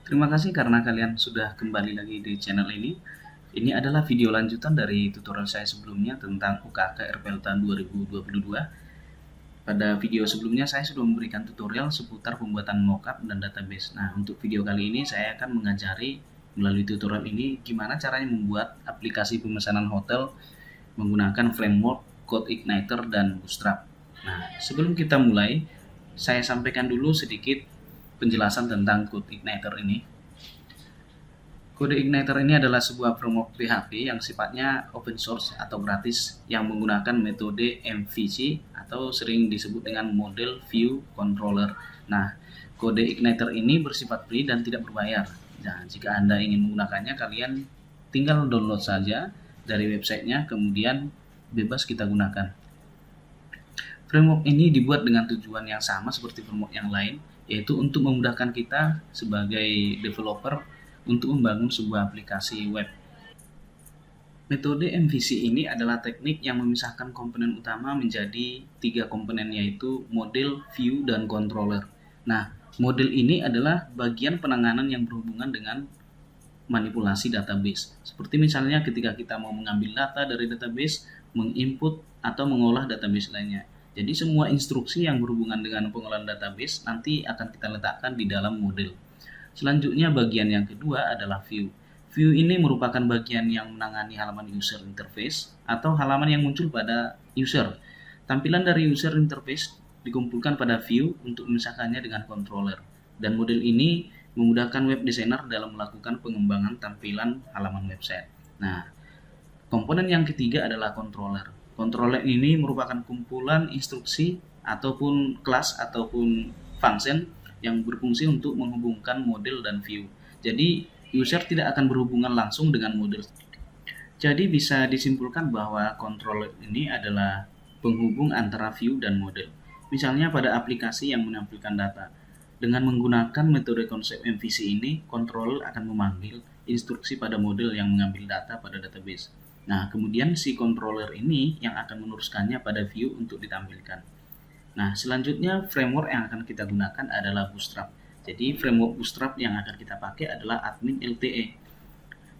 Terima kasih karena kalian sudah kembali lagi di channel ini. Ini adalah video lanjutan dari tutorial saya sebelumnya tentang UKK RPL tahun 2022. Pada video sebelumnya saya sudah memberikan tutorial seputar pembuatan mockup dan database. Nah, untuk video kali ini saya akan mengajari melalui tutorial ini gimana caranya membuat aplikasi pemesanan hotel menggunakan framework CodeIgniter dan Bootstrap. Nah, sebelum kita mulai, saya sampaikan dulu sedikit penjelasan tentang CodeIgniter ini. CodeIgniter ini adalah sebuah framework PHP yang sifatnya open source atau gratis yang menggunakan metode MVC atau sering disebut dengan model view controller. Nah, CodeIgniter ini bersifat free dan tidak berbayar. Nah, jika Anda ingin menggunakannya, kalian tinggal download saja dari websitenya, kemudian bebas kita gunakan. Framework ini dibuat dengan tujuan yang sama seperti framework yang lain, yaitu untuk memudahkan kita sebagai developer untuk membangun sebuah aplikasi web. Metode MVC ini adalah teknik yang memisahkan komponen utama menjadi 3 komponen, yaitu model, view, dan controller. Nah, model ini adalah bagian penanganan yang berhubungan dengan manipulasi database. Seperti misalnya ketika kita mau mengambil data dari database, menginput atau mengolah database lainnya. Jadi semua instruksi yang berhubungan dengan pengolahan database nanti akan kita letakkan di dalam model. Selanjutnya bagian yang kedua adalah view. View ini merupakan bagian yang menangani halaman user interface atau halaman yang muncul pada user. Tampilan dari user interface dikumpulkan pada view untuk memisahkannya dengan controller. Dan model ini memudahkan web designer dalam melakukan pengembangan tampilan halaman website. Nah, komponen yang ketiga adalah controller. Controller ini merupakan kumpulan instruksi ataupun kelas ataupun function yang berfungsi untuk menghubungkan model dan view. Jadi, user tidak akan berhubungan langsung dengan model. Jadi, bisa disimpulkan bahwa controller ini adalah penghubung antara view dan model. Misalnya pada aplikasi yang menampilkan data. Dengan menggunakan metode konsep MVC ini, controller akan memanggil instruksi pada model yang mengambil data pada database. Nah, kemudian si controller ini yang akan meneruskannya pada view untuk ditampilkan. Nah, selanjutnya framework yang akan kita gunakan adalah Bootstrap. Jadi, framework Bootstrap yang akan kita pakai adalah Admin LTE.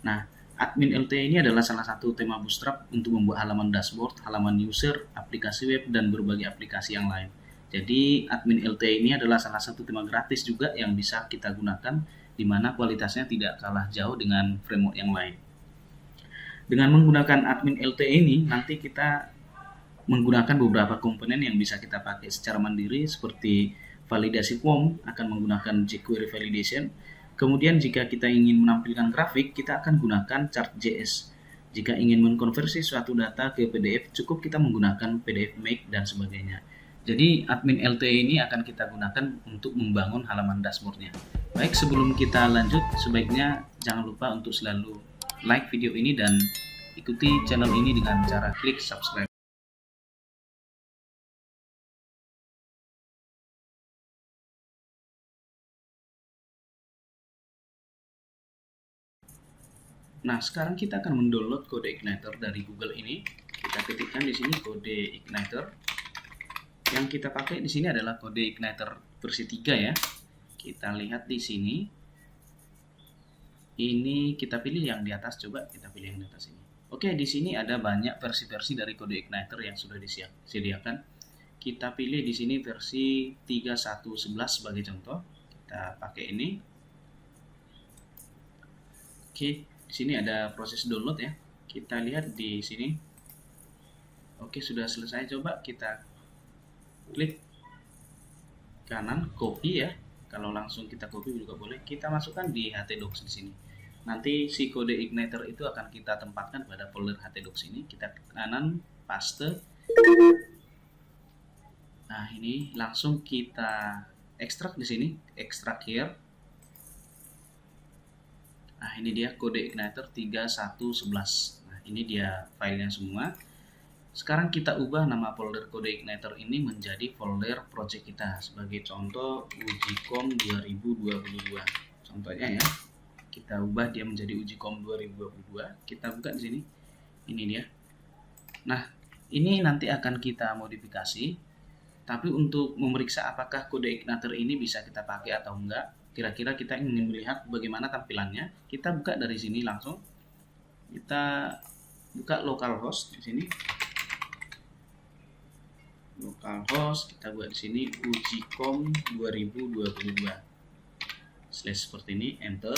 Nah, Admin LTE ini adalah salah satu tema Bootstrap untuk membuat halaman dashboard, halaman user, aplikasi web, dan berbagai aplikasi yang lain. Jadi, Admin LTE ini adalah salah satu tema gratis juga yang bisa kita gunakan, di mana kualitasnya tidak kalah jauh dengan framework yang lain. Dengan menggunakan Admin LTE ini, nanti kita menggunakan beberapa komponen yang bisa kita pakai secara mandiri seperti validasi form akan menggunakan jQuery validation. Kemudian jika kita ingin menampilkan grafik, kita akan gunakan chart.js. Jika ingin mengkonversi suatu data ke PDF, cukup kita menggunakan PDF Make dan sebagainya. Jadi admin LTE ini akan kita gunakan untuk membangun halaman dashboardnya. Baik, sebelum kita lanjut, sebaiknya jangan lupa untuk selalu like video ini dan ikuti channel ini dengan cara klik subscribe. Nah, sekarang kita akan mendownload CodeIgniter dari Google ini. Kita ketikkan di sini CodeIgniter. Yang kita pakai di sini adalah CodeIgniter versi 3 ya. Kita lihat di sini. Ini kita pilih yang di atas, coba kita pilih yang di atas ini. Oke, di sini ada banyak versi-versi dari CodeIgniter yang sudah disediakan. Kita pilih di sini versi 3.1.11 sebagai contoh. Kita pakai ini. Oke. Di sini ada proses download ya. Kita lihat di sini. Oke, sudah selesai. Coba kita klik kanan, copy ya. Kalau langsung kita copy juga boleh. Kita masukkan di htdocs di sini. Nanti si CodeIgniter itu akan kita tempatkan pada folder htdocs ini. Kita klik kanan, paste. Nah, ini langsung kita ekstrak di sini, ekstrak here. Nah, ini dia CodeIgniter 3.1.11. Nah, ini dia filenya semua. Sekarang kita ubah nama folder CodeIgniter ini menjadi folder project kita. Sebagai contoh, Ujicom 2022. Contohnya ya. Kita ubah dia menjadi Ujicom 2022. Kita buka di sini. Ini dia. Nah, ini nanti akan kita modifikasi. Tapi untuk memeriksa apakah CodeIgniter ini bisa kita pakai atau enggak, kira-kira kita ingin melihat bagaimana tampilannya, kita buka dari sini langsung. Kita buka localhost di sini. Localhost kita buat di sini ujicom 2022. Seperti ini, enter.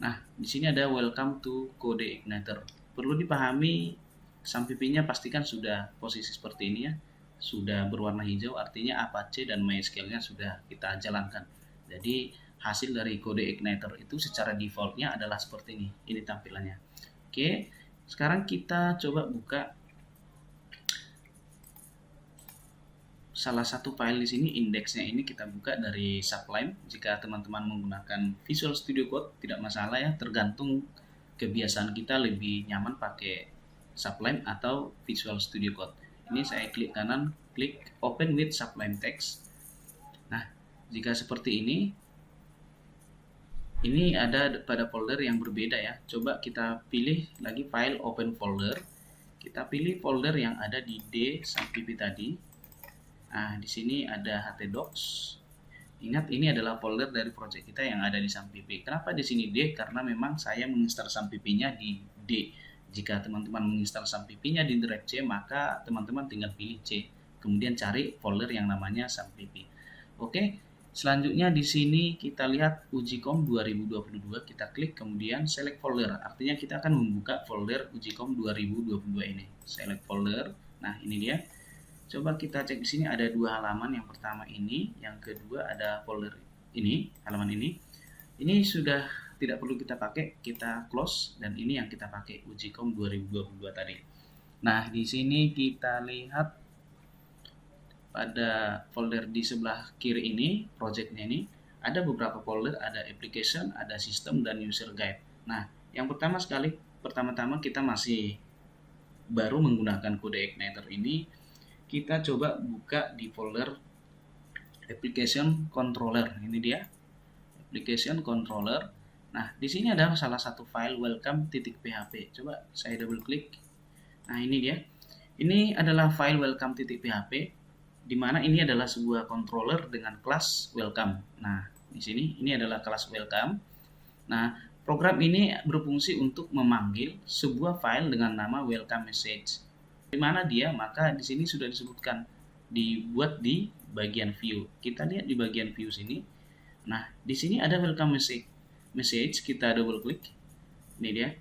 Nah, di sini ada welcome to CodeIgniter. Perlu dipahami SAMPP-nya pastikan sudah posisi seperti ini ya. Sudah berwarna hijau, artinya Apache dan MySQL-nya sudah kita jalankan. Jadi hasil dari CodeIgniter itu secara defaultnya adalah seperti ini. Ini tampilannya. Oke, sekarang kita coba buka salah satu file di sini. Indeksnya ini kita buka dari Sublime. Jika teman-teman menggunakan Visual Studio Code tidak masalah ya, tergantung kebiasaan kita lebih nyaman pakai Sublime atau Visual Studio Code. Ini saya klik kanan, klik Open with Sublime Text. Nah, jika seperti ini ada pada folder yang berbeda ya. Coba kita pilih lagi file Open Folder. Kita pilih folder yang ada di D SAMPP tadi. Nah, di sini ada htdocs. Ingat, ini adalah folder dari project kita yang ada di SAMPP. Kenapa di sini D? Karena memang saya menginstal SAMPP-nya di D. Jika teman-teman menginstal SAMPP-nya di drive C, maka teman-teman tinggal pilih C. Kemudian cari folder yang namanya SAMPP. Oke, selanjutnya di sini kita lihat ujicom 2022. Kita klik, kemudian select folder. Artinya kita akan membuka folder ujicom 2022 ini. Select folder. Nah, ini dia. Coba kita cek di sini ada dua halaman. Yang pertama ini, yang kedua ada folder ini, halaman ini. Ini sudah tidak perlu kita pakai, kita close, dan ini yang kita pakai ujicom 2022 tadi. Nah, di sini kita lihat pada folder di sebelah kiri ini, projectnya ini ada beberapa folder, ada application, ada system, dan user guide. Nah, yang pertama-tama kita masih baru menggunakan CodeIgniter ini. Kita coba buka di folder application controller. Ini dia application controller. Nah, di sini ada salah satu file welcome.php. Coba saya double klik. Nah, ini dia. Ini adalah file welcome.php, di mana ini adalah sebuah controller dengan kelas welcome. Nah, di sini ini adalah kelas welcome. Nah, program ini berfungsi untuk memanggil sebuah file dengan nama welcome message. Di mana dia? Maka di sini sudah disebutkan, dibuat di bagian view. Kita lihat di bagian view sini. Nah, di sini ada welcome message. Kita double klik. Ini dia.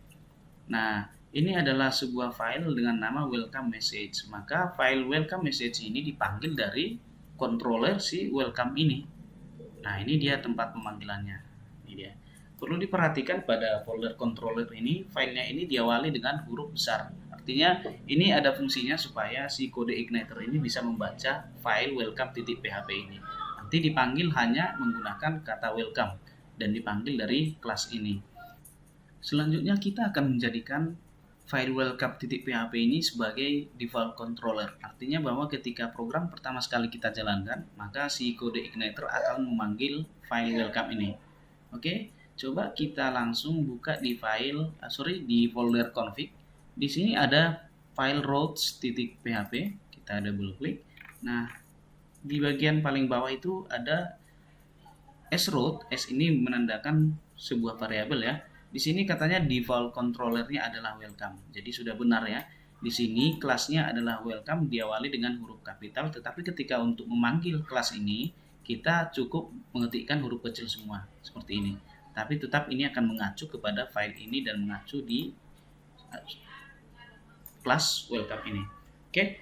Nah, ini adalah sebuah file dengan nama welcome message. Maka file welcome message ini dipanggil dari controller si welcome ini. Nah, ini dia tempat pemanggilannya. Ini dia. Perlu diperhatikan pada folder controller ini, filenya ini diawali dengan huruf besar. Artinya ini ada fungsinya supaya si CodeIgniter ini bisa membaca file welcome.php ini. Nanti dipanggil hanya menggunakan kata welcome dan dipanggil dari kelas ini. Selanjutnya kita akan menjadikan file welcome.php ini sebagai default controller. Artinya bahwa ketika program pertama sekali kita jalankan, maka si CodeIgniter akan memanggil file welcome ini. Oke, coba kita langsung buka di di folder config. Di sini ada file routes.php. Kita double klik. Nah, di bagian paling bawah itu ada sroute. S ini menandakan sebuah variabel ya. Di sini katanya default controllernya adalah welcome. Jadi sudah benar ya. Di sini kelasnya adalah welcome diawali dengan huruf kapital, tetapi ketika untuk memanggil kelas ini kita cukup mengetikkan huruf kecil semua seperti ini. Tapi tetap ini akan mengacu kepada file ini dan mengacu di kelas welcome ini. Oke,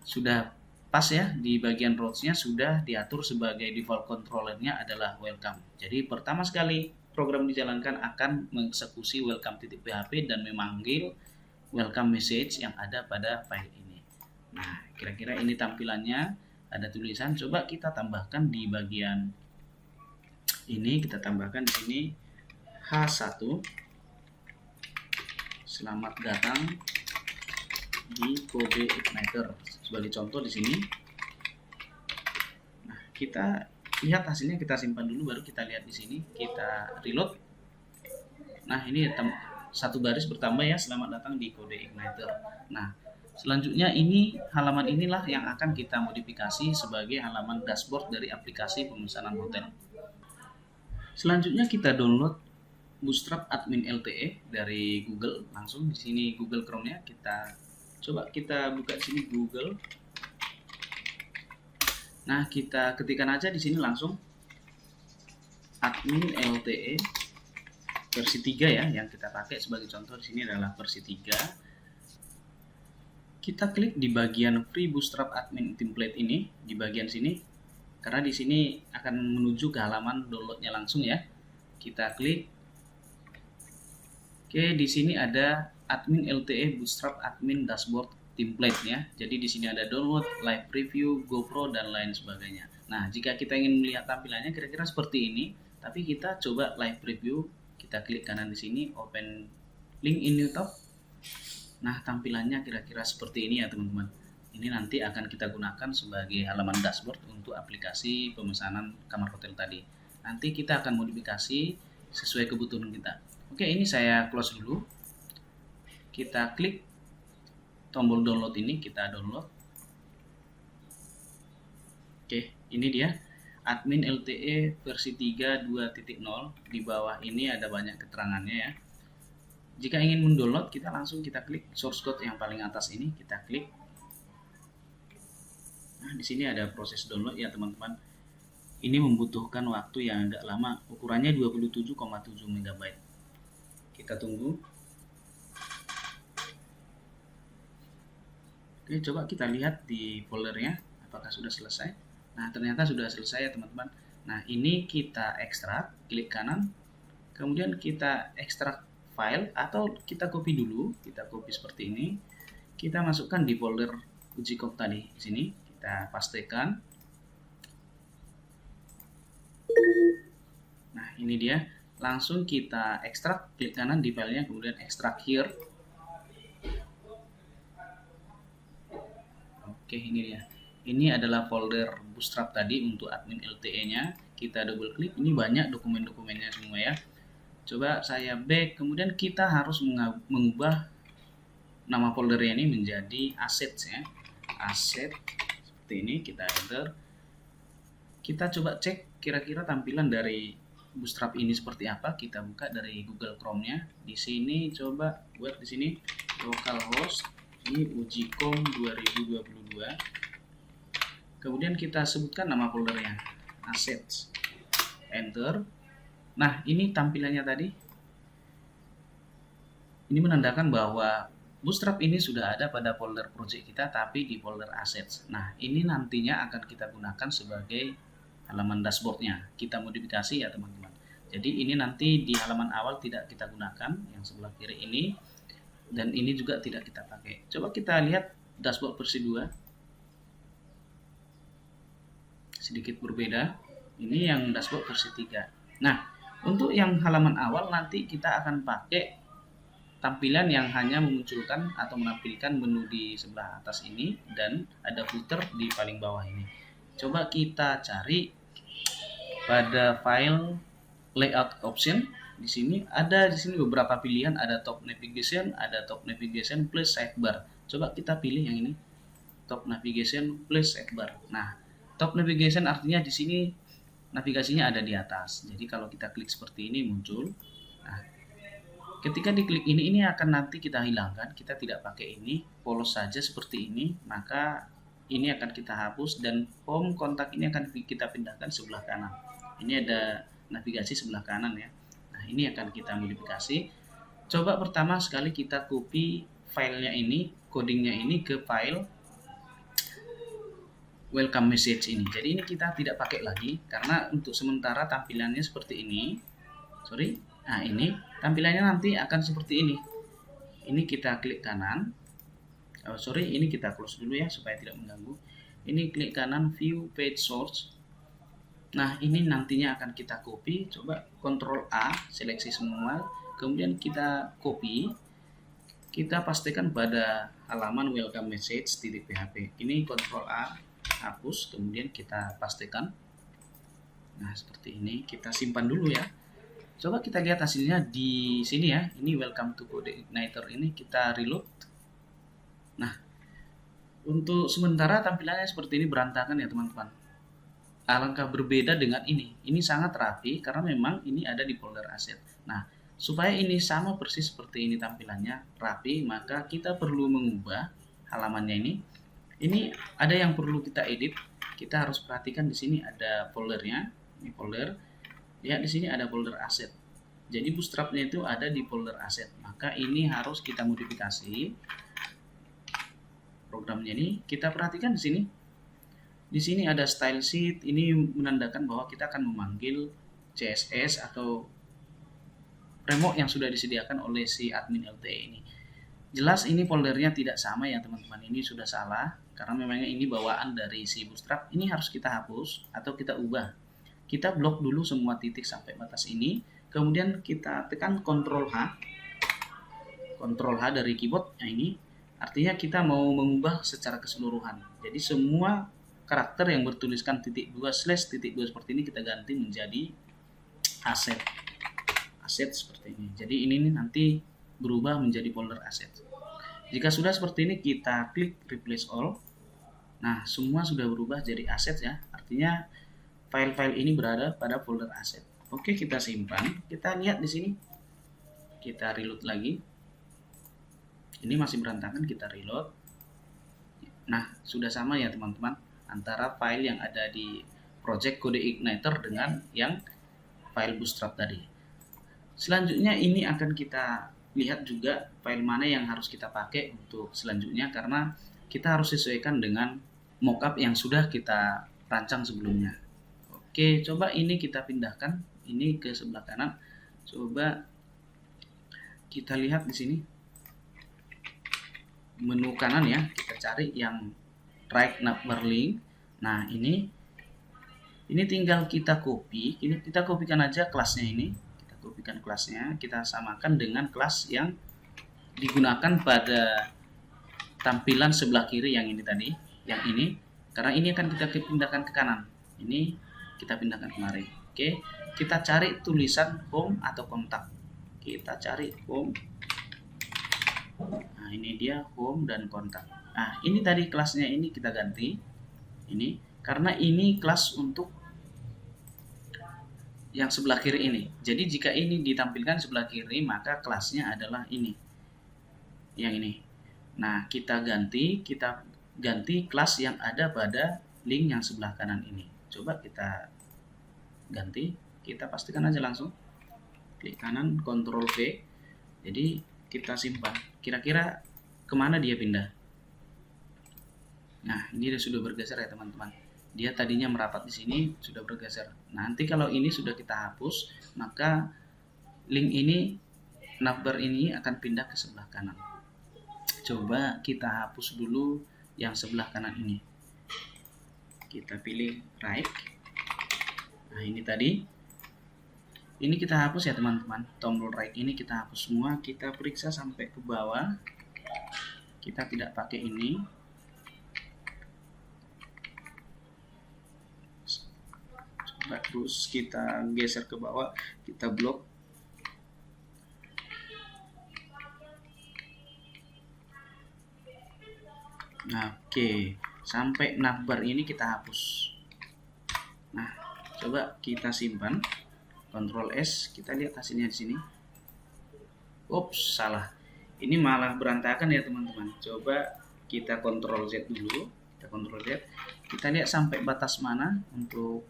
sudah pas ya, di bagian routes-nya sudah diatur sebagai default controllernya adalah welcome. Jadi pertama sekali program dijalankan akan mengeksekusi welcome.php dan memanggil welcome message yang ada pada file ini. Nah, kira-kira ini tampilannya, ada tulisan. Coba kita tambahkan di bagian ini, kita tambahkan di sini H1. Selamat datang di CodeIgniter sebagai contoh di sini. Nah, kita lihat hasilnya, kita simpan dulu baru kita lihat di sini. Kita reload. Nah, ini satu baris bertambah ya, selamat datang di CodeIgniter. Nah, selanjutnya ini halaman inilah yang akan kita modifikasi sebagai halaman dashboard dari aplikasi pemesanan hotel. Selanjutnya kita download Bootstrap Admin LTE dari Google, langsung di sini Google Chrome-nya kita buka di sini Google. Nah, kita ketikkan aja di sini langsung Admin LTE versi 3 ya, yang kita pakai sebagai contoh di sini adalah versi 3. Kita klik di bagian Free Bootstrap Admin Template ini, di bagian sini, karena di sini akan menuju ke halaman downloadnya langsung ya. Kita klik. Oke, di sini ada Admin LTE Bootstrap Admin Dashboard Template ya. Jadi di sini ada download, live preview, GoPro dan lain sebagainya. Nah, jika kita ingin melihat tampilannya kira-kira seperti ini, tapi kita coba live preview. Kita klik kanan di sini, open link in new tab. Nah, tampilannya kira-kira seperti ini ya teman-teman. Ini nanti akan kita gunakan sebagai halaman dashboard untuk aplikasi pemesanan kamar hotel tadi. Nanti kita akan modifikasi sesuai kebutuhan kita. Oke, ini saya close dulu. Kita klik tombol download ini, kita download. Oke, ini dia Admin LTE versi 3 2.0. Di bawah ini ada banyak keterangannya ya. Jika ingin mendownload, kita klik source code yang paling atas ini, kita klik. Nah, di sini ada proses download ya teman-teman. Ini membutuhkan waktu yang agak lama, ukurannya 27,7 MB. Kita tunggu. Oke, coba kita lihat di foldernya apakah sudah selesai. Nah, ternyata sudah selesai ya teman-teman. Nah, ini kita ekstrak, klik kanan, kemudian kita ekstrak file atau kita copy dulu, kita copy seperti ini. Kita masukkan di folder UjiCop tadi di sini, kita pastekan. Nah, ini dia. Langsung kita ekstrak, klik kanan di filenya, kemudian ekstrak here. Oke, ini dia. Ini adalah folder Bootstrap tadi untuk admin LTE-nya. Kita double klik, ini banyak dokumen-dokumennya semua ya. Coba saya back, kemudian kita harus mengubah nama foldernya ini menjadi assets ya. Asset seperti ini, kita enter. Kita coba cek kira-kira tampilan dari Bootstrap ini seperti apa. Kita buka dari Google Chrome-nya. Di sini coba buat di sini localhost ini UjiCom 2022. Kemudian kita sebutkan nama foldernya, assets. Enter. Nah, ini tampilannya tadi. Ini menandakan bahwa Bootstrap ini sudah ada pada folder project kita, tapi di folder assets. Nah, ini nantinya akan kita gunakan sebagai halaman dashboardnya. Kita modifikasi ya teman-teman. Jadi ini nanti di halaman awal tidak kita gunakan, yang sebelah kiri ini. Dan ini juga tidak kita pakai. Coba kita lihat dashboard versi 2. Sedikit berbeda. Ini yang dashboard versi 3. Nah, untuk yang halaman awal nanti kita akan pakai tampilan yang hanya memunculkan atau menampilkan menu di sebelah atas ini dan ada footer di paling bawah ini. Coba kita cari pada file layout option. Di sini beberapa pilihan, ada top navigation plus sidebar. Coba kita pilih yang ini, top navigation plus sidebar. Nah, top navigation artinya di sini navigasinya ada di atas. Jadi kalau kita klik seperti ini muncul. Nah, ketika diklik ini akan nanti kita hilangkan. Kita tidak pakai ini, polos saja seperti ini. Maka ini akan kita hapus dan home kontak ini akan kita pindahkan sebelah kanan. Ini ada navigasi sebelah kanan ya. Nah, ini akan kita modifikasi. Coba pertama sekali kita copy filenya ini, codingnya ini ke file welcome message ini. Jadi ini kita tidak pakai lagi karena untuk sementara tampilannya seperti ini. Nah, ini tampilannya nanti akan seperti ini. Ini kita klik kanan. Ini kita close dulu ya supaya tidak mengganggu. Ini klik kanan view page source. Nah, ini nantinya akan kita copy. Coba Ctrl A, seleksi semua. Kemudian kita copy. Kita pastikan pada halaman welcome message.php. Ini Ctrl A, hapus, kemudian kita pastikan. Nah, seperti ini kita simpan dulu ya. Coba kita lihat hasilnya di sini ya. Ini welcome to CodeIgniter ini kita reload. Nah, untuk sementara tampilannya seperti ini berantakan ya teman-teman. alangkah berbeda dengan ini. Ini sangat rapi karena memang ini ada di folder aset. Nah, supaya ini sama persis seperti ini tampilannya rapi, maka kita perlu mengubah halamannya ini. Ini ada yang perlu kita edit. Kita harus perhatikan di sini ada foldernya. Ini folder. Lihat di sini ada folder aset. Jadi Bootstrap-nya itu ada di folder aset. Maka ini harus kita modifikasi programnya ini. Kita perhatikan di sini. Di sini ada style sheet, ini menandakan bahwa kita akan memanggil CSS atau framework yang sudah disediakan oleh si admin LTE ini. Jelas ini foldernya tidak sama ya teman-teman, ini sudah salah karena memangnya ini bawaan dari si Bootstrap. Ini harus kita hapus atau kita ubah. Kita blok dulu semua titik sampai batas ini, kemudian kita tekan Ctrl H. Ctrl H dari keyboard. Nah, ini artinya kita mau mengubah secara keseluruhan. Jadi semua karakter yang bertuliskan /2 seperti ini kita ganti menjadi aset seperti ini. Jadi ini nanti berubah menjadi folder aset. Jika sudah seperti ini kita klik replace all. Nah, semua sudah berubah jadi aset ya. Artinya file-file ini berada pada folder aset. Oke, kita simpan. Kita lihat di sini. Kita reload lagi. Ini masih berantakan, kita reload. Nah, sudah sama ya teman-teman antara file yang ada di project Kode Igniter dengan yang file Bootstrap tadi. Selanjutnya ini akan kita lihat juga file mana yang harus kita pakai untuk selanjutnya karena kita harus sesuaikan dengan mockup yang sudah kita rancang sebelumnya. Oke, coba ini kita pindahkan ini ke sebelah kanan. Coba kita lihat di sini menu kanan ya, kita cari yang right navbar link. Nah, ini tinggal kita copy. Ini kita kopikan aja kelasnya ini. Kita kopikan kelasnya, kita samakan dengan kelas yang digunakan pada tampilan sebelah kiri yang ini tadi, yang ini. Karena ini akan kita pindahkan ke kanan. Ini kita pindahkan kemari. Oke, kita cari tulisan home atau kontak. Kita cari home. Nah, ini dia home dan kontak. Nah, ini tadi kelasnya ini kita ganti. Ini karena ini kelas untuk yang sebelah kiri ini. Jadi jika ini ditampilkan sebelah kiri, maka kelasnya adalah ini. Yang ini. Nah, kita ganti kelas yang ada pada link yang sebelah kanan ini. Coba kita ganti, kita pastikan aja langsung. Klik kanan, Ctrl V. Jadi kita simpan. Kira-kira kemana dia pindah? Nah, ini sudah bergeser ya teman-teman. Dia tadinya merapat di sini, sudah bergeser. Nanti kalau ini sudah kita hapus, maka link ini, navbar ini akan pindah ke sebelah kanan. Coba kita hapus dulu yang sebelah kanan ini. Kita pilih right. Nah, ini tadi. Ini kita hapus ya teman-teman. Tombol right ini kita hapus semua. Kita periksa sampai ke bawah. Kita tidak pakai ini. Coba terus kita geser ke bawah. Kita blok. Nah, oke. Sampai navbar ini kita hapus. Nah, coba kita simpan. Ctrl S, kita lihat hasilnya di sini. Ups, salah. Ini malah berantakan ya teman-teman. Coba kita Ctrl Z dulu. Kita Ctrl Z. Kita lihat sampai batas mana untuk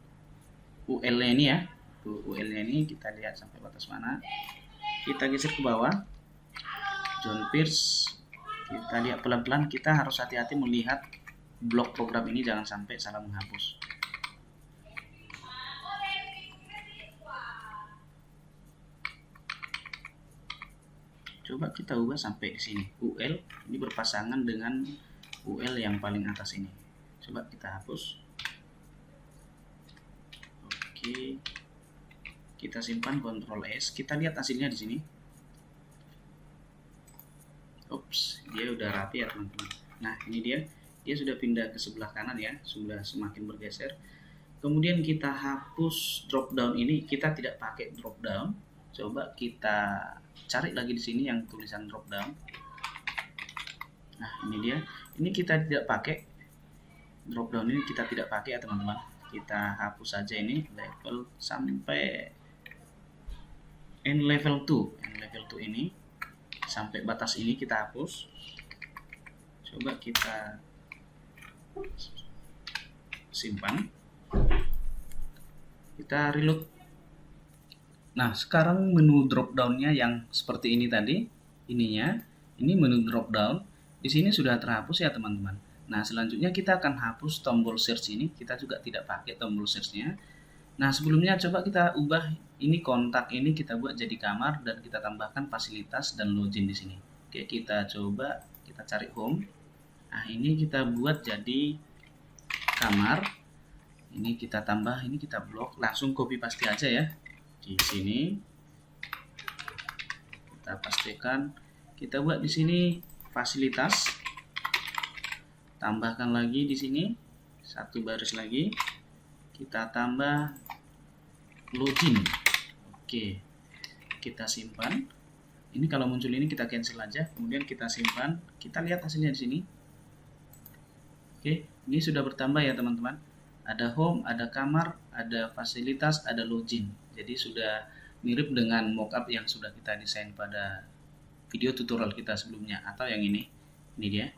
UL-nya ini ya. UL-nya ini kita lihat sampai batas mana. Kita geser ke bawah. John Pierce. Kita lihat pelan-pelan. Kita harus hati-hati melihat blok program ini, jangan sampai salah menghapus. Coba kita ubah sampai sini. UL ini berpasangan dengan UL yang paling atas ini. Coba kita hapus. Oke. Kita simpan Ctrl S. Kita lihat hasilnya di sini. Ups, dia udah rapi ya teman-teman. Nah, ini dia sudah pindah ke sebelah kanan ya, sudah semakin bergeser. Kemudian kita hapus drop down ini, kita tidak pakai drop down. Coba kita cari lagi di sini yang tulisan drop down. Nah, ini dia. Ini kita tidak pakai drop down ini, kita tidak pakai ya teman-teman. kita hapus saja ini level sampai N level 2 ini, sampai batas ini kita hapus. Coba kita simpan, kita reload. Nah, sekarang menu drop down-nya yang seperti ini tadi, ini menu drop down. Di sini sudah terhapus ya teman-teman. Nah, selanjutnya kita akan hapus tombol search ini. Kita juga tidak pakai tombol search-nya. Nah, sebelumnya coba kita ubah ini kontak ini, kita buat jadi kamar dan kita tambahkan fasilitas dan login di sini. Oke, kita coba kita cari home. Nah, ini kita buat jadi kamar. Ini kita tambah, ini kita blok, langsung copy paste aja ya. Di sini kita pastikan, kita buat di sini fasilitas, tambahkan lagi di sini satu baris lagi, kita tambah login. Oke, kita simpan. Ini kalau muncul ini kita cancel aja, kemudian kita simpan, kita lihat hasilnya di sini. Oke, ini sudah bertambah ya teman-teman. Ada home, ada kamar, ada fasilitas, ada login. Jadi sudah mirip dengan mockup yang sudah kita desain pada video tutorial kita sebelumnya, atau yang ini dia.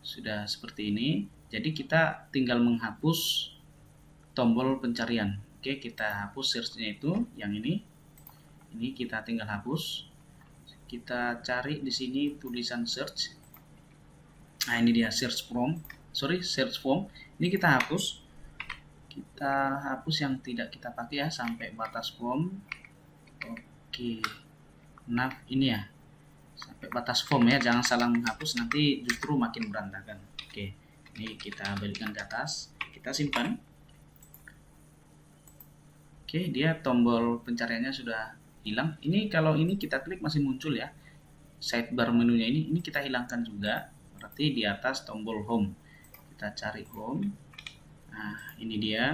Sudah seperti ini. Jadi kita tinggal menghapus tombol pencarian. Oke, kita hapus search-nya itu yang ini. Ini kita tinggal hapus. Kita cari di sini tulisan search. Nah, ini dia search form. Ini kita hapus. Kita hapus yang tidak kita pakai ya, sampai batas form. Oke. Nah, ini ya. Sampai batas form ya, jangan salah menghapus, nanti justru makin berantakan. Oke. Ini kita balikkan ke atas. Kita simpan. Oke, dia tombol pencariannya sudah hilang. Ini kalau ini kita klik masih muncul ya. Sidebar menunya ini kita hilangkan juga. Berarti di atas tombol home. Kita cari home. Nah, ini dia.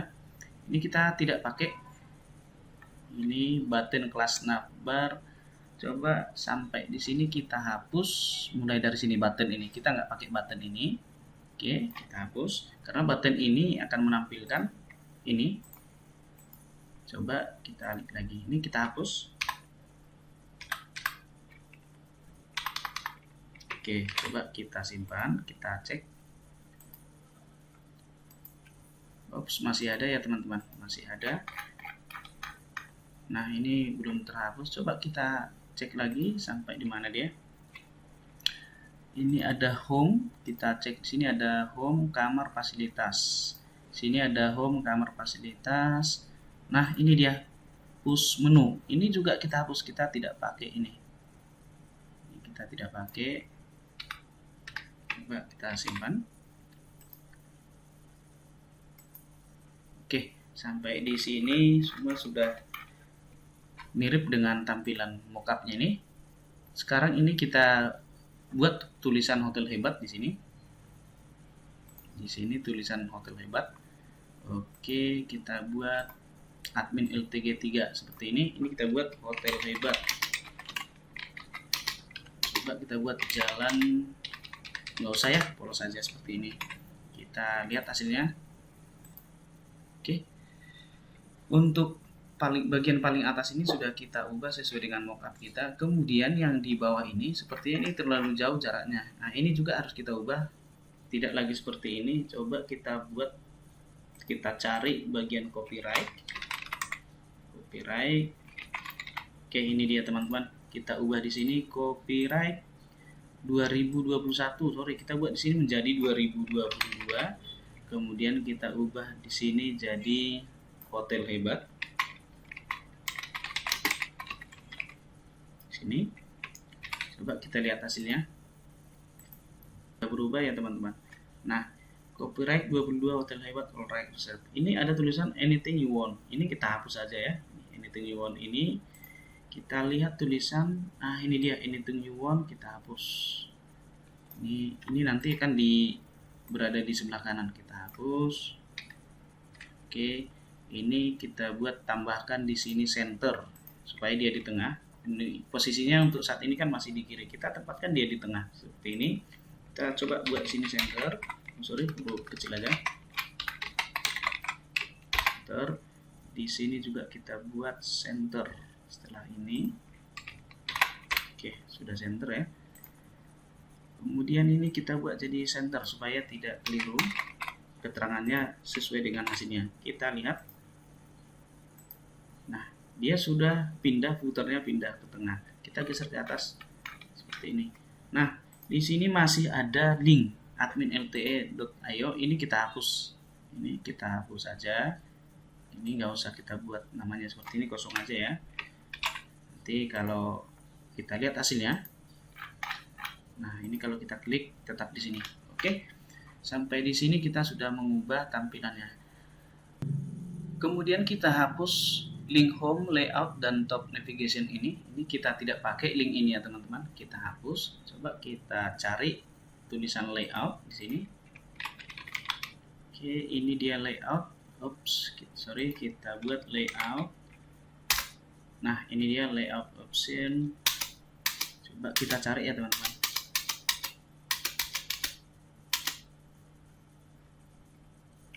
Ini kita tidak pakai. Ini button kelas navbar. Coba sampai di sini kita hapus. Mulai dari sini button ini. Kita nggak pakai button ini. Oke, kita hapus. Karena button ini akan menampilkan ini. Coba kita klik lagi. Ini kita hapus. Oke, coba kita simpan. Kita cek. Oops, masih ada ya teman-teman, masih ada. Nah, ini belum terhapus. Coba kita cek lagi sampai di mana dia. Ini ada home, kita cek sini ada home, kamar, fasilitas. Sini ada home, kamar, fasilitas. Nah, ini dia push menu. Ini juga kita hapus, kita tidak pakai ini. Kita tidak pakai. Coba kita simpan. Oke, sampai di sini semua sudah mirip dengan tampilan mockupnya ini. Sekarang ini kita buat tulisan Hotel Hebat di sini. Di sini tulisan Hotel Hebat. Oke, kita buat admin LTG3 seperti ini. Ini kita buat Hotel Hebat. Coba kita buat jalan, nggak usah ya, polos saja seperti ini. Kita lihat hasilnya. Oke, untuk bagian paling atas ini sudah kita ubah sesuai dengan mockup kita. Kemudian yang di bawah ini sepertinya ini terlalu jauh jaraknya. Nah, ini juga harus kita ubah, tidak lagi seperti ini. Coba kita buat, kita cari bagian copyright. Oke, ini dia teman-teman. Kita ubah di sini copyright 2021. Sorry, kita buat di sini menjadi 2022. Kemudian kita ubah di sini jadi Hotel Hebat. Sini. Coba kita lihat hasilnya. Sudah berubah ya teman-teman. Nah, copyright 22 Hotel Hebat all right reserved. Ini ada tulisan anything you want. Ini kita hapus saja ya. Anything you want ini kita lihat tulisan, ini dia anything you want, kita hapus. Ini nanti akan berada di sebelah kanan, kita hapus. Oke, ini kita buat tambahkan di sini center supaya dia di tengah. Ini posisinya untuk saat ini kan masih di kiri, kita tempatkan dia di tengah seperti ini. Kita coba buat sini center. Sorry, kecil aja. center. Di sini juga kita buat center setelah ini. Oke, sudah center ya. Kemudian ini kita buat jadi center supaya tidak keliru, keterangannya sesuai dengan hasilnya. Kita lihat. Nah, dia sudah pindah, footernya pindah ke tengah. Kita geser ke atas seperti ini. Nah, di sini masih ada link admin.lte.io. Ini kita hapus. Ini kita hapus saja. Ini nggak usah kita buat namanya seperti ini, kosong aja ya. Nanti kalau kita lihat hasilnya. Nah, ini kalau kita klik tetap di sini. Oke. Sampai di sini kita sudah mengubah tampilannya. Kemudian kita hapus link home, layout, dan top navigation ini. Ini kita tidak pakai link ini ya teman-teman. Kita hapus. Coba kita cari tulisan layout di sini. Oke, ini dia layout. Oops, sorry, kita buat layout. Nah, ini dia layout option. Coba kita cari ya teman-teman.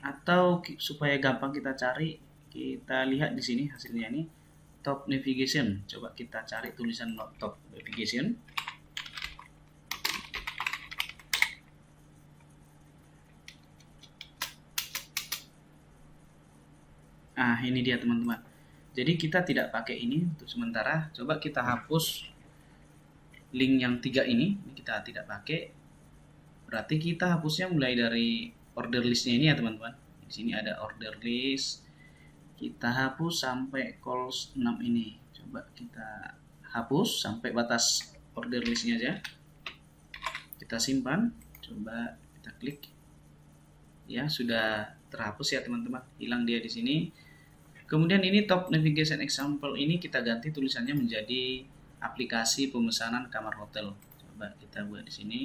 Atau supaya gampang kita cari, kita lihat di sini hasilnya ini top navigation. Coba kita cari tulisan top navigation. Nah, ini dia teman-teman. Jadi kita tidak pakai ini untuk sementara. Coba kita hapus link yang 3 ini kita tidak pakai. Berarti kita hapusnya mulai dari order listnya ini ya teman-teman. Di sini ada order list. Kita hapus sampai calls 6 ini. Coba kita hapus sampai batas order listnya aja. Kita simpan. Coba kita klik. Ya, sudah terhapus ya teman-teman. Hilang dia di sini. Kemudian ini top navigation example ini kita ganti tulisannya menjadi aplikasi pemesanan kamar hotel. Coba kita buat di sini.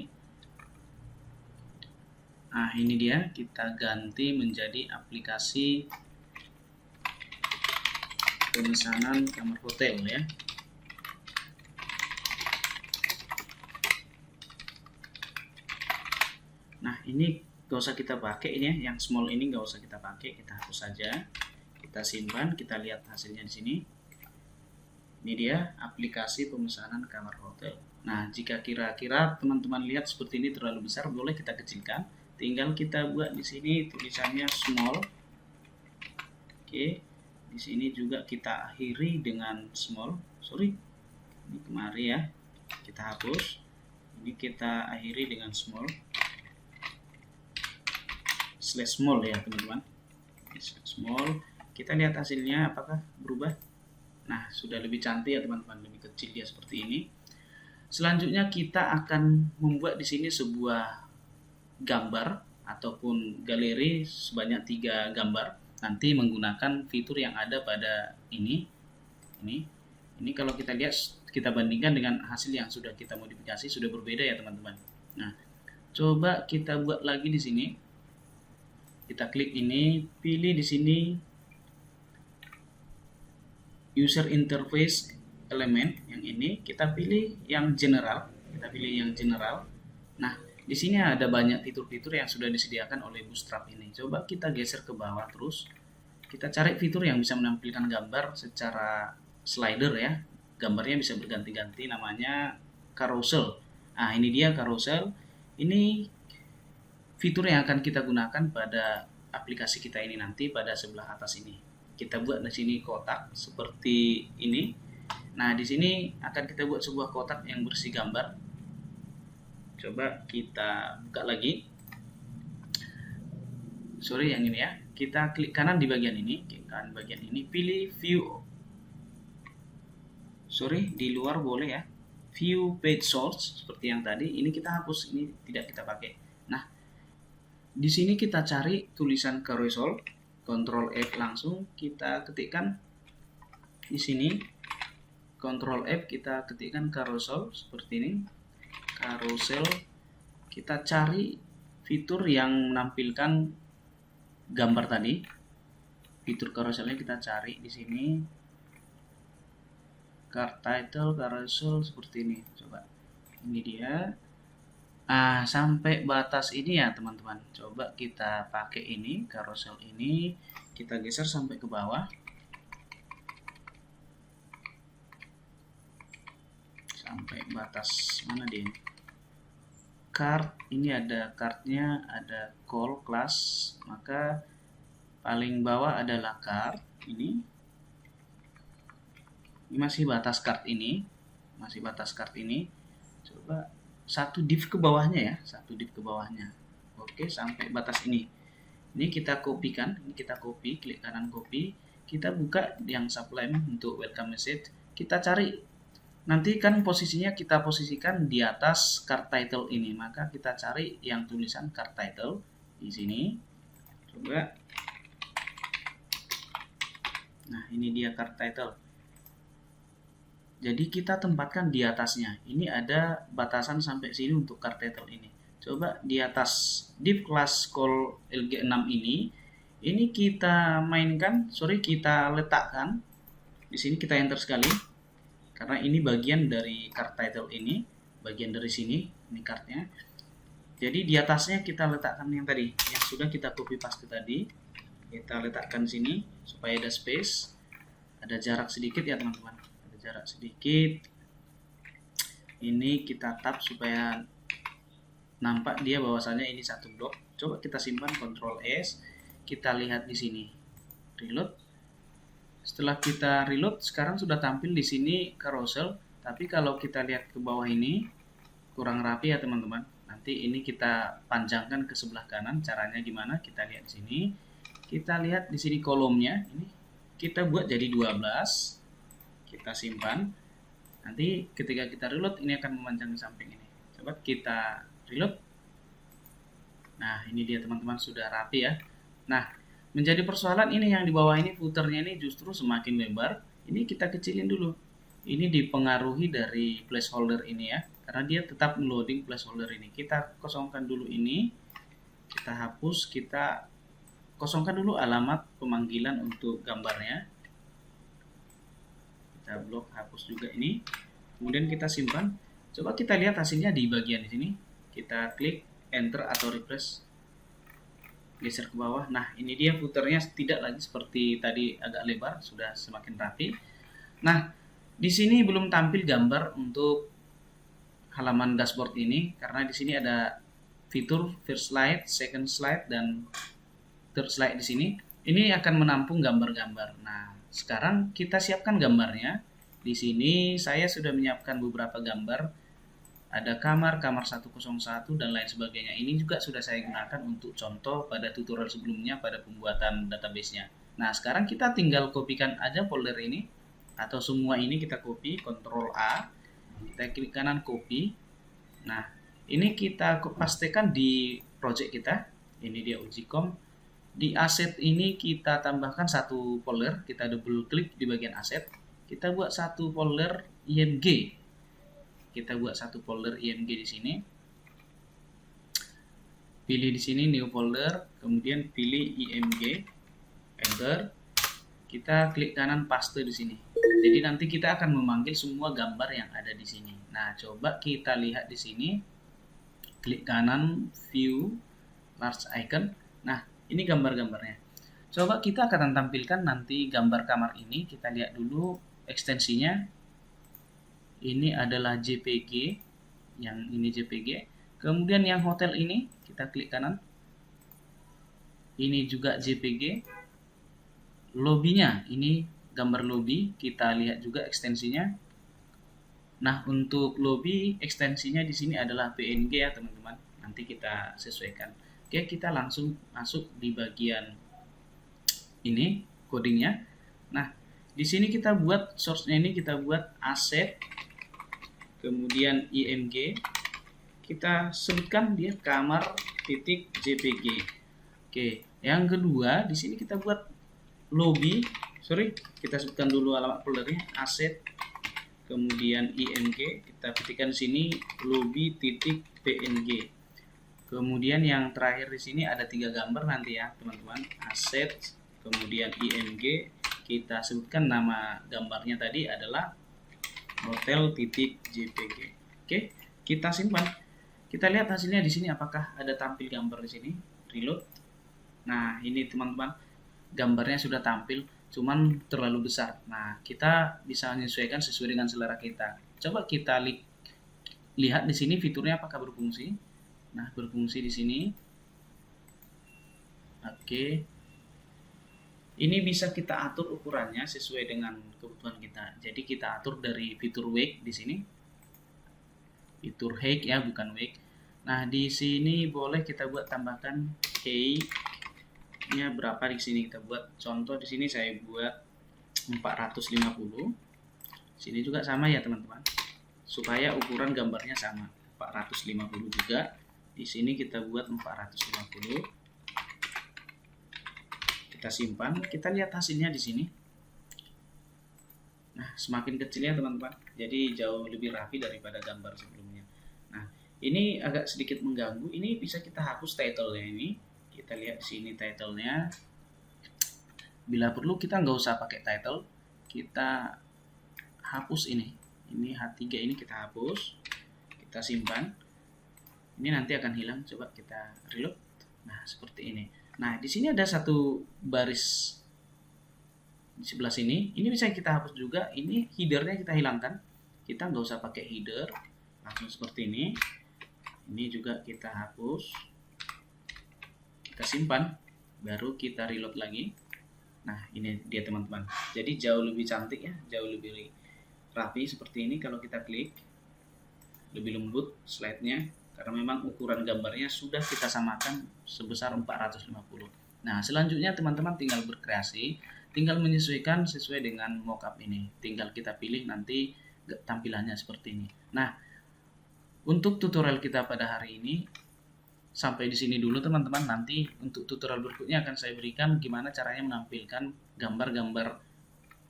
Nah, ini dia, kita ganti menjadi aplikasi pemesanan kamar hotel ya. Nah, ini gak usah kita pakai ini ya, yang small ini gak usah kita pakai, kita hapus saja. Kita simpan, kita lihat hasilnya di sini. Ini dia aplikasi pemesanan kamar hotel. Nah, jika kira-kira teman-teman lihat seperti ini terlalu besar, boleh kita kecilkan. Tinggal kita buat di sini tulisannya small. Oke, di sini juga kita akhiri dengan small. Sorry, ini kemari ya. Kita hapus. Ini kita akhiri dengan small. Slash small ya teman-teman. Slash small. Kita lihat hasilnya apakah berubah. Nah, sudah lebih cantik ya teman-teman, lebih kecil dia seperti ini. Selanjutnya kita akan membuat di sini sebuah gambar ataupun galeri sebanyak 3 gambar, nanti menggunakan fitur yang ada pada ini kalau kita lihat, kita bandingkan dengan hasil yang sudah kita modifikasi, sudah berbeda ya teman-teman. Nah, coba kita buat lagi di sini. Kita klik ini, pilih di sini user interface element yang ini, kita pilih yang general. Nah, di sini ada banyak fitur-fitur yang sudah disediakan oleh Bootstrap ini. Coba kita geser ke bawah terus. Kita cari fitur yang bisa menampilkan gambar secara slider ya. Gambarnya bisa berganti-ganti, namanya carousel. Nah, ini dia carousel. Ini fitur yang akan kita gunakan pada aplikasi kita ini nanti pada sebelah atas ini. Kita buat di sini kotak seperti ini. Nah, di sini akan kita buat sebuah kotak yang berisi gambar. Coba kita buka lagi. Sorry, yang ini ya. Kita klik kanan di bagian ini, pilih view. Sorry, di luar boleh ya. View page source seperti yang tadi. Ini kita hapus, ini tidak kita pakai. Nah, di sini kita cari tulisan carousel. Ctrl F langsung kita ketikkan di sini. Ctrl F kita ketikkan carousel seperti ini. Carousel, kita cari fitur yang menampilkan gambar tadi. Fitur carouselnya kita cari di sini. Card title carousel seperti ini. Coba, ini dia. Sampai batas ini ya teman-teman. Coba kita pakai ini, carousel ini, kita geser sampai ke bawah. Sampai batas mana dia? Card, ini ada cardnya, ada call class, maka paling bawah adalah card ini. Ini masih batas card ini, Coba satu div ke bawahnya ya, Oke, sampai batas ini. Ini kita kopikan, klik kanan copy, kita buka yang sublime untuk welcome message, kita cari. Nanti kan posisinya kita posisikan di atas card title ini, maka kita cari yang tulisan card title di sini. Coba. Nah, ini dia card title. Jadi kita tempatkan di atasnya. Ini ada batasan sampai sini untuk card title ini. Coba di atas div class call LG6 ini kita mainkan, kita letakkan di sini, kita enter sekali. Karena ini bagian dari card title ini, bagian dari sini, ini cardnya. Jadi di atasnya kita letakkan yang tadi, yang sudah kita copy paste tadi. Kita letakkan sini supaya ada space, ada jarak sedikit ya teman-teman. Ada jarak sedikit. Ini kita tap supaya nampak dia bahwasannya ini satu blok. Coba kita simpan, Ctrl S. Kita lihat di sini. Reload. Setelah kita reload, sekarang sudah tampil di sini carousel. Tapi kalau kita lihat ke bawah ini kurang rapi ya teman-teman. Nanti ini kita panjangkan ke sebelah kanan. Caranya gimana? Kita lihat di sini. Kita lihat di sini kolomnya. Ini kita buat jadi 12. Kita simpan. Nanti ketika kita reload, ini akan memanjang di samping ini. Coba kita reload. Nah, ini dia teman-teman, sudah rapi ya. Nah, menjadi persoalan ini yang di bawah ini, footernya ini justru semakin lebar. Ini kita kecilin dulu. Ini dipengaruhi dari placeholder ini ya, karena dia tetap loading placeholder ini. Kita kosongkan dulu ini. Kita hapus, kita kosongkan dulu alamat pemanggilan untuk gambarnya. Kita blok, hapus juga ini. Kemudian kita simpan. Coba kita lihat hasilnya di bagian di sini. Kita klik enter atau refresh. Geser ke bawah. Nah, ini dia footernya tidak lagi seperti tadi agak lebar, sudah semakin rapi. Nah, di sini belum tampil gambar untuk halaman dashboard ini karena di sini ada fitur first slide, second slide, dan third slide di sini. Ini akan menampung gambar-gambar. Nah, sekarang kita siapkan gambarnya. Di sini saya sudah menyiapkan beberapa gambar. Ada kamar 101 dan lain sebagainya. Ini juga sudah saya gunakan untuk contoh pada tutorial sebelumnya pada pembuatan database-nya. Nah, sekarang kita tinggal kopikan aja folder ini atau semua ini kita copy, Ctrl A. Kita klik kanan copy. Nah, ini kita pastekan di project kita. Ini dia ujikom. Di aset ini kita tambahkan satu folder. Kita double klik di bagian aset. Kita buat satu folder IMG. Di sini. Pilih di sini new folder, kemudian pilih IMG, enter. Kita klik kanan paste di sini. Jadi nanti kita akan memanggil semua gambar yang ada di sini. Nah, coba kita lihat di sini. Klik kanan view large icon. Nah, ini gambar-gambarnya. Coba kita akan tampilkan nanti gambar kamar ini. Kita lihat dulu ekstensinya. Ini adalah JPG, yang ini JPG. Kemudian yang hotel ini, kita klik kanan. Ini juga JPG. Lobbynya, ini gambar lobby, kita lihat juga ekstensinya. Nah, untuk lobby ekstensinya di sini adalah PNG ya teman-teman. Nanti kita sesuaikan. Oke, kita langsung masuk di bagian ini, codingnya. Nah, di sini kita buat source-nya ini, kita buat aset. Kemudian IMG, kita sebutkan dia kamar.jpg. Oke, yang kedua di sini kita buat lobby. Kita sebutkan dulu alamat foldernya, aset. Kemudian IMG, kita ketikkan sini lobby.png. Kemudian yang terakhir di sini ada 3 gambar nanti ya teman-teman, aset. Kemudian IMG, kita sebutkan nama gambarnya tadi adalah hotel.jpg. Oke, kita simpan. Kita lihat hasilnya di sini, apakah ada tampil gambar di sini. Reload. Nah, ini teman-teman, gambarnya sudah tampil, cuman terlalu besar. Nah, kita bisa menyesuaikan sesuai dengan selera kita. Coba kita lihat di sini fiturnya apakah berfungsi. Nah, berfungsi di sini. Oke. Ini bisa kita atur ukurannya sesuai dengan kebutuhan kita. Jadi kita atur dari fitur wake di sini. Fitur height ya, bukan wake. Nah, di sini boleh kita buat tambahkan height-nya berapa di sini kita buat. Contoh di sini saya buat 450. Sini juga sama ya, teman-teman. Supaya ukuran gambarnya sama. 450 juga. Di sini kita buat 450. Kita simpan, kita lihat hasilnya di sini. Nah, semakin kecil ya teman-teman, jadi jauh lebih rapi daripada gambar sebelumnya. Nah, ini agak sedikit mengganggu. Ini bisa kita hapus title-nya ini. Kita lihat di sini title-nya. Bila perlu kita nggak usah pakai title, kita hapus ini. Ini H3 ini kita hapus, kita simpan. Ini nanti akan hilang. Coba kita reload. Nah, seperti ini. Nah, di sini ada satu baris di sebelah sini. Ini bisa kita hapus juga. Ini headernya kita hilangkan. Kita nggak usah pakai header. Langsung seperti ini. Ini juga kita hapus. Kita simpan. Baru kita reload lagi. Nah, ini dia teman-teman. Jadi jauh lebih cantik ya. Jauh lebih rapi seperti ini kalau kita klik. Lebih lembut slide-nya. Karena memang ukuran gambarnya sudah kita samakan sebesar 450. Nah, selanjutnya teman-teman tinggal berkreasi, tinggal menyesuaikan sesuai dengan mockup ini. Tinggal kita pilih nanti tampilannya seperti ini. Nah, untuk tutorial kita pada hari ini sampai di sini dulu teman-teman. Nanti untuk tutorial berikutnya akan saya berikan gimana caranya menampilkan gambar-gambar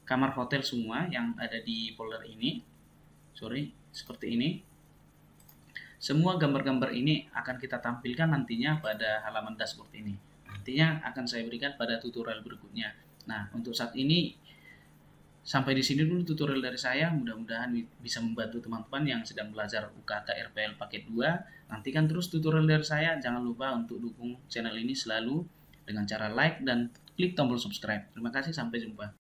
kamar hotel semua yang ada di folder ini. Seperti ini. Semua gambar-gambar ini akan kita tampilkan nantinya pada halaman dashboard ini. Nantinya akan saya berikan pada tutorial berikutnya. Nah, untuk saat ini sampai di sini dulu tutorial dari saya. Mudah-mudahan bisa membantu teman-teman yang sedang belajar UKK RPL paket 2. Nantikan terus tutorial dari saya. Jangan lupa untuk dukung channel ini selalu dengan cara like dan klik tombol subscribe. Terima kasih, sampai jumpa.